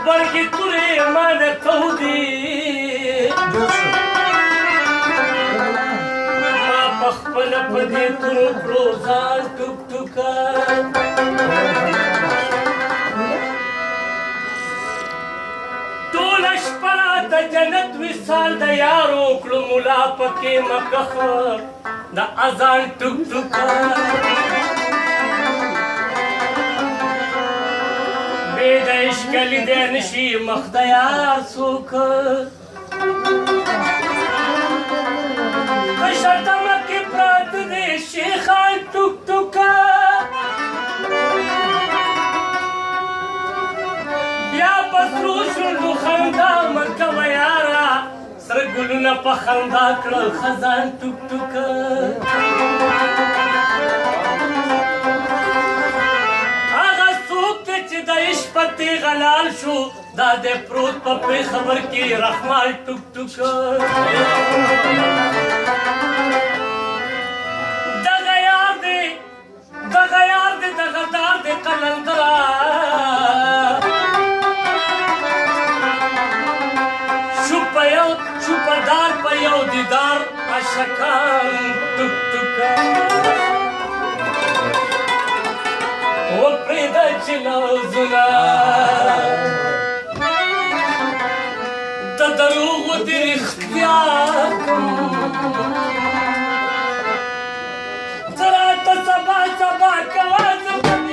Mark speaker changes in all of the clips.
Speaker 1: غبرګې تورې مانه تودې ما پخپله په دې تورو کړو ځان ټوک ټوکه ټوله شپه راته جنت وصال د یارو کړو ملا پکې مکخه د اذان ټوک ټوکه بې د عشق لیدی نشي مخ د یار څوک په شتمه کې پراته دی شیخان ټوک ټوکه بیا په سرو شونډو خندا مه کوه یاره سره ګلونه په خندا کړل خزان ټوک ټوکه هغه څوک دی چې د عشق په تیغه لال شو دا دی پروت په پېښور کې رحمال ټوک ټوکه دغه یار دی دغه دار دی قلندره شوپدار په یو دیدار عاشقان ټوک ټوکه وپرېږده چې لوظونه د دروغو دې رښتیا کړم ته راته سبا سبا کوه زه به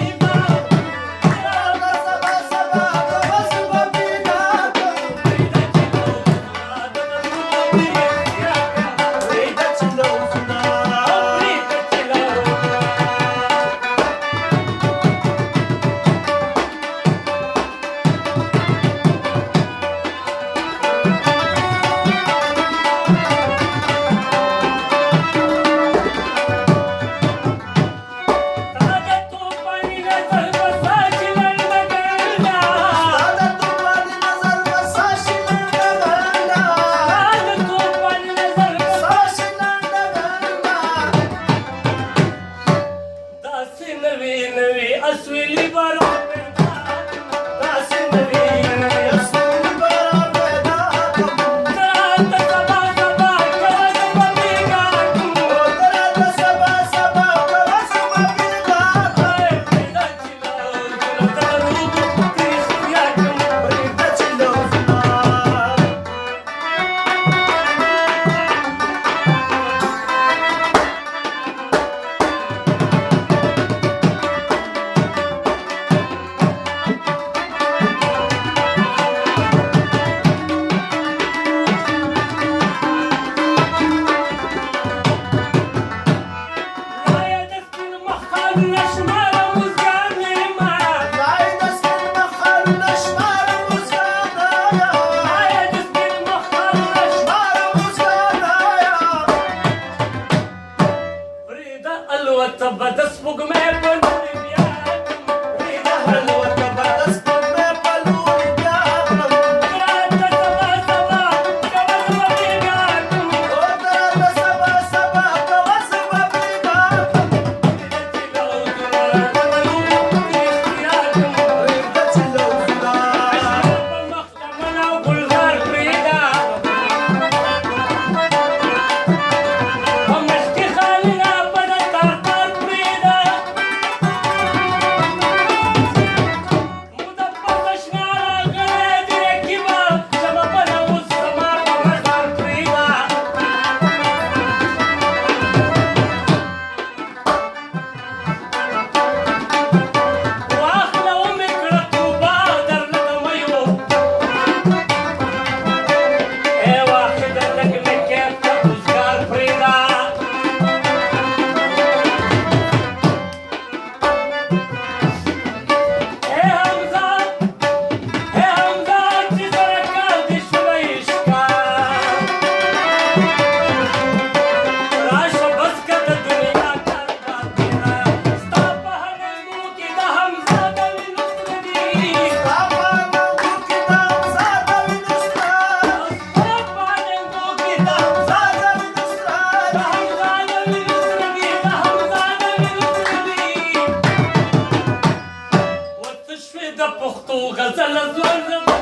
Speaker 2: پښتو غزل ځوان